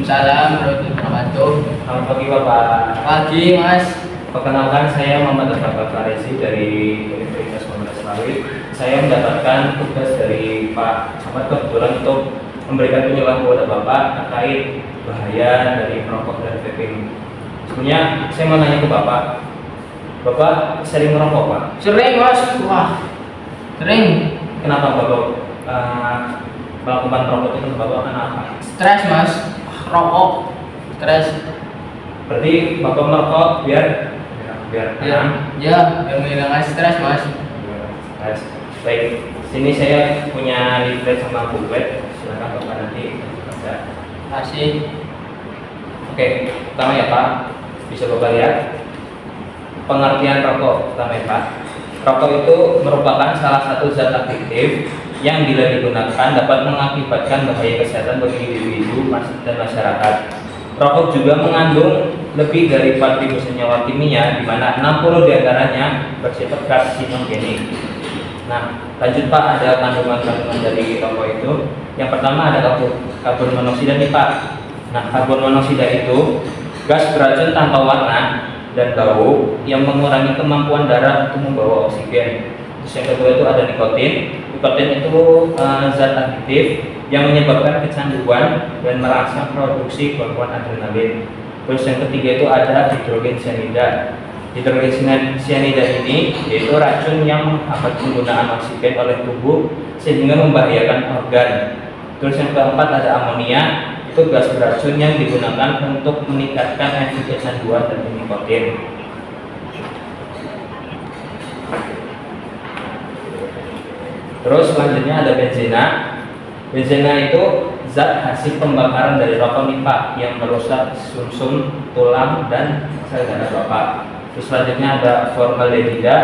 Waalaikumsalam warahmatullahi wabarakatuh. Selamat pagi Bapak. Pagi Mas. Perkenalkan saya Muhammad Bapak Farisi dari Universitas Muhammad Selawi. Saya mendapatkan tugas dari Pak Camat kebetulan untuk memberikan penjelasan kepada Bapak terkait bahaya dari merokok dan vaping. Sebenarnya saya mau nanya ke Bapak sering merokok Pak? Sering Mas. Wah. Sering. Kenapa Bapak melakukan merokok itu Bapak kenapa? Stres Mas. Rokok. Stres. Berarti Bapak merokok biar tenang. Ya, biar menghilangkan stres Mas. Stres. Baik, sini saya punya leaflet sama bukulet. Silakan Bapak nanti baca. Kasih. Oke, pertama ya Pak, bisa Bapak lihat pengertian rokok. Pertama ya Pak, rokok itu merupakan salah satu zat aktif yang bila digunakan dapat mengakibatkan bahaya kesehatan bagi individu dan masyarakat. Rokok juga mengandung lebih dari 4.000 senyawa kimia, di mana 60 diantaranya bersifat karsinogenik. Nah, lanjut Pak, ada kandungan-kandungan dari rokok itu. Yang pertama ada karbon monoksida nih Pak. Nah, karbon monoksida itu gas beracun tanpa warna dan bau yang mengurangi kemampuan darah untuk membawa oksigen. Terus yang kedua itu ada nikotin. Nikotin itu zat adiktif yang menyebabkan kecanduan dan merangsang produksi hormon adrenalin. Terus yang ketiga itu ada hidrogen cyanida. Hidrogen cyanida ini yaitu racun yang menghambat penggunaan oksigen oleh tubuh sehingga membahayakan organ. Terus yang keempat ada amonia, itu gas beracun yang digunakan untuk meningkatkan efek kecanduan dan nikotin. Terus selanjutnya ada benzena. Benzena itu zat hasil pembakaran dari rokok nih Pak yang merusak sumsum, tulang, dan sel darah Bapak. Terus selanjutnya ada formaldehida,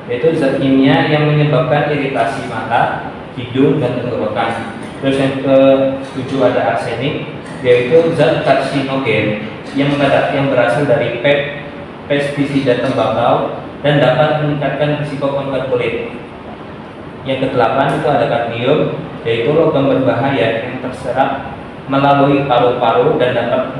yaitu zat kimia yang menyebabkan iritasi mata, hidung, dan tenggorokan. Terus yang ketujuh ada arsenik, yaitu zat karsinogen yang berasal dari pestisida tembakau dan dapat meningkatkan risiko kanker kulit. Yang kedelapan itu ada kadmium, yaitu logam berbahaya yang terserap melalui paru-paru dan dapat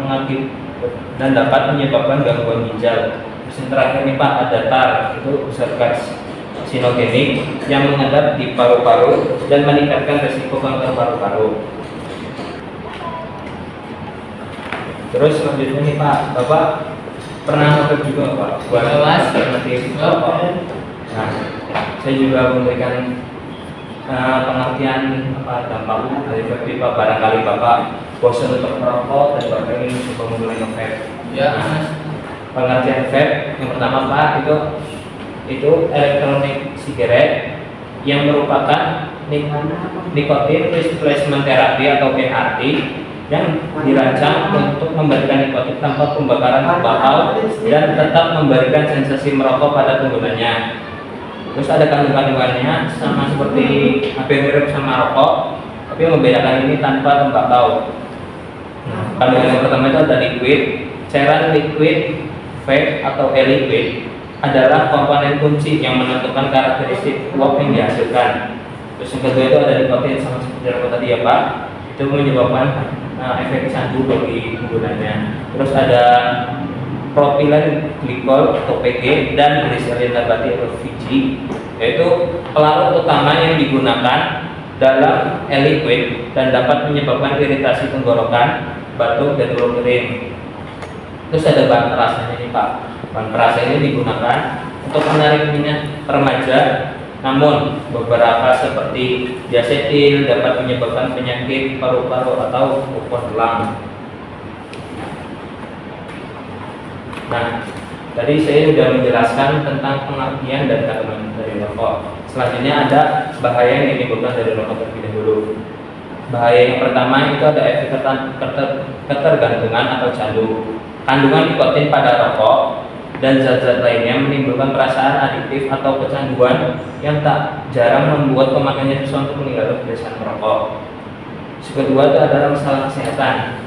menyebabkan gangguan ginjal. Terus yang terakhir nih Pak ada tar, itu zat karsinogenik yang mengendap di paru-paru dan meningkatkan risiko kanker paru-paru. Terus selanjutnya nih Pak, Bapak pernah nyoba juga Pak buat alternatif rokok? Nah, saya juga memberikan pengertian dampak dari vape Pak. Barangkali Bapak bosan untuk merokok dan Bapak ingin coba memulai nge-vape. Ya Mas. Pengertian vape yang pertama Pak itu elektronik cigarette yang merupakan nikotin replacement therapy atau NRT yang dirancang untuk memberikan nikotin tanpa pembakaran tembakau dan tetap memberikan sensasi merokok pada penggunanya. Terus ada kandungannya sama seperti hampir mirip sama rokok, tapi yang membedakan ini tanpa tembakau. Kandungan yang pertama itu ada liquid. Cairan liquid vape atau e-liquid adalah komponen kunci yang menentukan karakteristik uap yang dihasilkan. Terus yang kedua itu ada nikotin sama seperti rokok tadi ya Pak, itu menyebabkan efek candu bagi penggunanya. Terus ada propilen glikol atau PG dan gliserin nabati atau VG, yaitu pelarut utama yang digunakan dalam e-liquid dan dapat menyebabkan iritasi tenggorokan, batuk, dan mulut kering. Terus ada bahan perasanya nih Pak. Bahan perasa ini digunakan untuk menarik minyak remaja, namun beberapa seperti diasetil dapat menyebabkan penyakit paru-paru atau kuman tulang. Nah, tadi saya sudah menjelaskan tentang pengertian dan kandungan dari rokok. Selanjutnya ada bahaya yang ditimbulkan dari rokok terlebih dahulu. Bahaya yang pertama itu ada efek ketergantungan atau candu. Kandungan nikotin pada rokok dan zat-zat lainnya menimbulkan perasaan adiktif atau kecanduan yang tak jarang membuat pemakainya susah untuk meninggalkan kebiasaan merokok. Kedua itu adalah masalah kesehatan.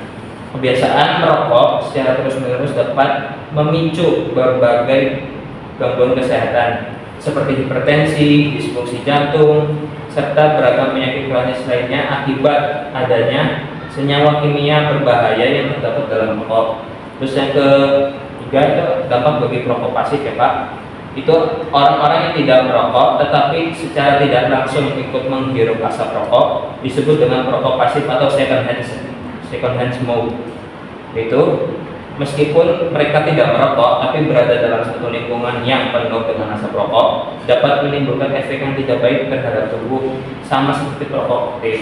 Kebiasaan merokok secara terus-menerus dapat memicu berbagai gangguan kesehatan seperti hipertensi, disfungsi jantung, serta beragam penyakit kronis lainnya akibat adanya senyawa kimia berbahaya yang terdapat dalam rokok. Terus yang ketiga itu dampak bagi perokok pasif ya Pak. Itu orang-orang yang tidak merokok tetapi secara tidak langsung ikut menghirup asap rokok disebut dengan perokok pasif atau second hand smoke. Itu meskipun mereka tidak merokok tapi berada dalam satu lingkungan yang penuh dengan asap rokok dapat menimbulkan efek yang tidak baik terhadap tubuh sama seperti perokok aktif.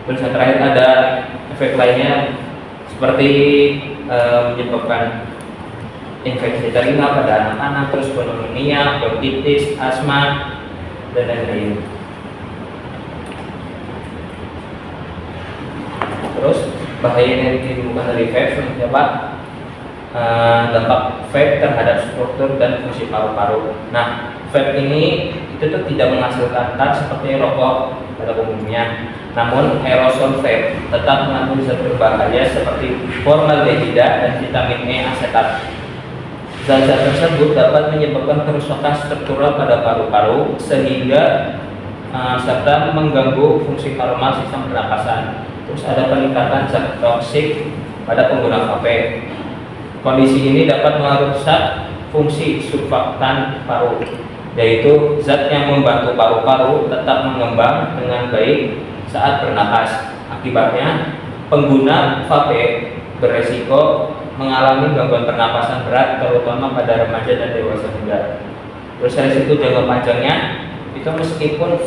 Terus yang terakhir ada efek lainnya seperti menyebabkan infeksi telinga pada anak-anak, terus pneumonia, bronkitis, asma, dan lain-lain. Terus bahaya yang ditimbulkan dari vape seperti apa? Dampak vape terhadap struktur dan fungsi paru-paru. Nah, vape ini itu tuh tidak menghasilkan tar seperti rokok pada umumnya. Namun aerosol vape tetap mengandung zat berbahaya seperti formaldehida dan vitamin E asetat. Zat-zat tersebut dapat menyebabkan kerusakan struktural pada paru-paru sehingga serta mengganggu fungsi normal sistem pernapasan. Terus ada peningkatan zat toksik pada pengguna vape. Kondisi ini dapat merusak fungsi surfaktan paru, yaitu zat yang membantu paru-paru tetap mengembang dengan baik saat bernapas. Akibatnya, pengguna vape beresiko mengalami gangguan pernapasan berat terutama pada remaja dan dewasa muda. Terus resiko jangka panjangnya itu meskipun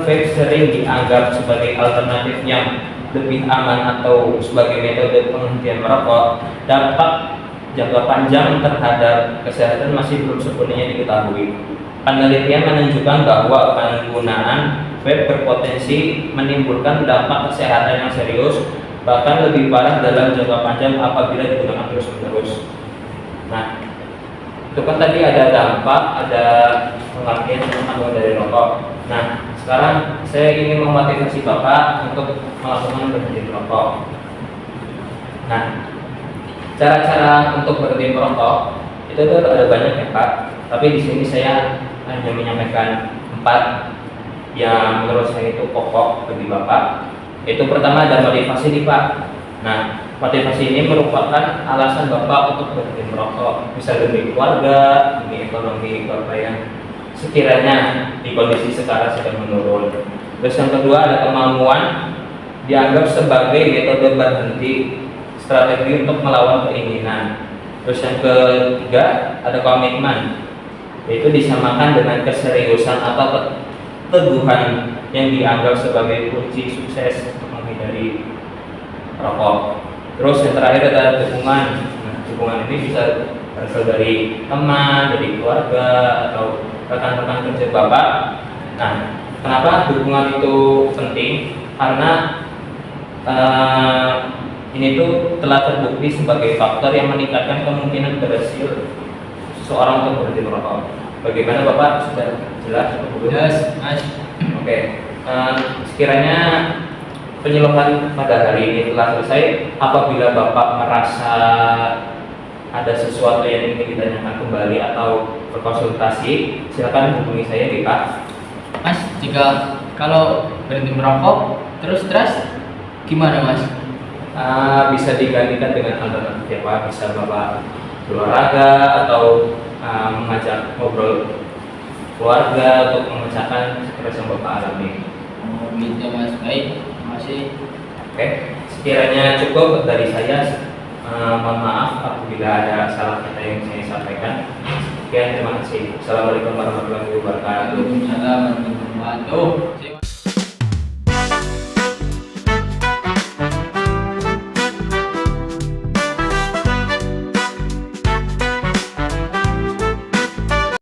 vape sering dianggap sebagai alternatif yang lebih aman atau sebagai metode penghentian merokok, dampak jangka panjang terhadap kesehatan masih belum sepenuhnya diketahui. Penelitian menunjukkan bahwa penggunaan vape berpotensi menimbulkan dampak kesehatan yang serius, bahkan lebih parah dalam jangka panjang apabila digunakan terus-menerus. Nah, itu kan tadi ada dampak, ada pengertian tentang dari rokok. Nah, sekarang saya ingin memotivasi Bapak untuk melakukan berhenti merokok. Nah, cara-cara untuk berhenti merokok itu tuh ada banyak ya Pak. Tapi di sini saya hanya menyampaikan 4 yang menurut saya itu pokok bagi Bapak. Itu pertama ada motivasi nih Pak. Nah, motivasi ini merupakan alasan Bapak untuk berhenti merokok, bisa demi keluarga, demi ekonomi Bapak yang sekiranya di kondisi sekarang sedang menurun. Terus yang kedua ada kemampuan, dianggap sebagai metode berhenti strategi untuk melawan keinginan. Terus yang ketiga ada komitmen, yaitu disamakan dengan keseriusan atau keteguhan yang dianggap sebagai kunci sukses untuk menghindari rokok. Terus yang terakhir ada dukungan. Nah, dukungan ini bisa berasal dari teman, dari keluarga, atau rekan-rekan kerja Bapak. Nah, kenapa dukungan itu penting? Karena ini tuh telah terbukti sebagai faktor yang meningkatkan kemungkinan berhasil seseorang untuk berhenti merokok. Bagaimana Bapak sudah jelas? Jelas, Mas. Oke. Sekiranya penyeluhan pada hari ini telah selesai, apabila Bapak merasa ada sesuatu yang ingin ditanyakan kembali atau berkonsultasi, silakan hubungi saya di Pak. Mas, jika kalau berhenti merokok terus stres gimana Mas? Bisa digantikan dengan alternatif ya Pak. Bisa Bapak berolahraga atau mengajak ngobrol keluarga untuk memecahkan stres yang Bapak alami. Oh gitu Mas, baik, terima kasih. Oke, sekiranya cukup dari saya. Mohon maaf apabila ada salah kata yang saya sampaikan. Sekian, terima kasih. Assalamualaikum warahmatullahi wabarakatuh. Waalaikumsalam warahmatullahi wabarakatuh.